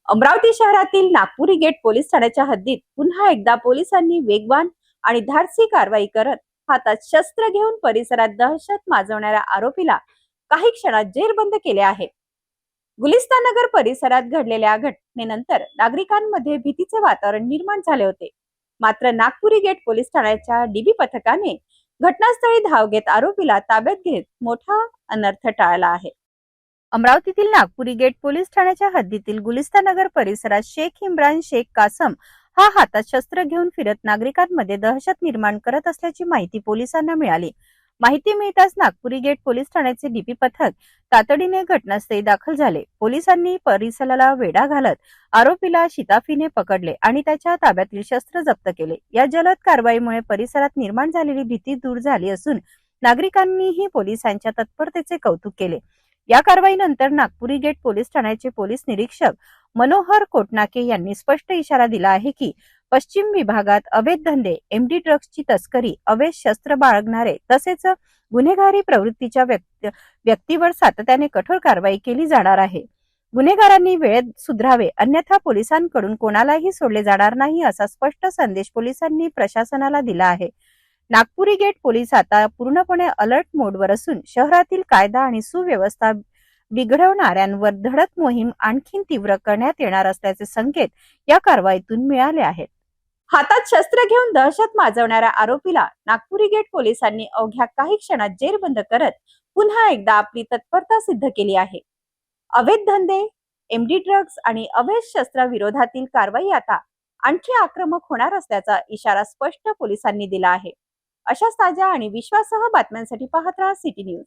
अमरावती शहरातील Nagpuri gate police ठाण्याच्या हद्दीत पुन्हा एकदा पोलिसांनी वेगवान आणि धाडसी कारवाई करत हातात शस्त्र घेऊन परिसरात दहशत माजवणाऱ्या आरोपीला काही क्षणात जेरबंद केले आहे. गुलिस्तान नगर परिसरात घडलेल्या घटनेनंतर नागरिकांमध्ये भीतीचे वातावरण निर्माण झाले होते. मात्र नागपुरी गेट पोलीस ठाण्याच्या डीबी पथकाने घटनास्थळी धाव घेत आरोपीला ताब्यात घेत मोठा अनर्थ टाळला आहे. अमरावतीतील नागपुरी गेट पोलीस ठाण्याच्या हद्दीतील गुलिस्तान नगर परिसरात शेख इम्रान शेख कासम हा हातात शस्त्र घेऊन फिरत नागरिकांमध्ये दहशत निर्माण करत असल्याची माहिती पोलिसांना मिळाली. माहिती मिळताच नागपुरी गेट पोलीस ठाण्याचे डीपी पथक तातडीने घटनास्थळी दाखल झाले. पोलिसांनी परिसराला वेढा घालत आरोपीला शिताफीने पकडले आणि त्याच्या ताब्यातील शस्त्र जप्त केले. या जलद कारवाईमुळे परिसरात निर्माण झालेली भीती दूर झाली असून नागरिकांनीही पोलिसांच्या तत्परतेचे कौतुक केले. या कारवाईनंतर नागपुरी गेट पोलीस ठाण्याचे पोलीस निरीक्षक मनोहर कोटनाके यांनी स्पष्ट इशारा दिला आहे की पश्चिम विभागात अवैध धंदे, एमडी ड्रग्सची तस्करी, अवैध शस्त्र बाळगणारे तसेच गुन्हेगारी प्रवृत्तीच्या व्यक्तीवर सातत्याने कठोर कारवाई केली जाणार आहे. गुन्हेगारांनी वेळेत सुधरावे, अन्यथा पोलिसांकडून कोणालाही सोडले जाणार नाही असा स्पष्ट संदेश पोलिसांनी प्रशासनाला दिला आहे. नागपुरी गेट पोलीस आता पूर्णपणे अलर्ट मोडवर असून शहरातील कायदा आणि सुव्यवस्था बिघडवणाऱ्यांवर धडक मोहीम आणखी तीव्र करण्यात येणार असल्याचे संकेत या कारवाईतून मिळाले आहेत. हातात शस्त्र घेऊन दहशत माजवणाऱ्या आरोपीला नागपुरी गेट पोलिसांनी अवघ्या काही क्षणात जेरबंद करत पुन्हा एकदा आपली तत्परता सिद्ध केली आहे. अवैध धंदे, एमडी ड्रग्ज आणि अवैध शस्त्राविरोधातील कारवाई आता आणखी आक्रमक होणार असल्याचा इशारा स्पष्ट पोलिसांनी दिला आहे. अशाच ताज्या आणि विश्वासार्ह बातम्यांसाठी पाहत राहा सिटी न्यूज.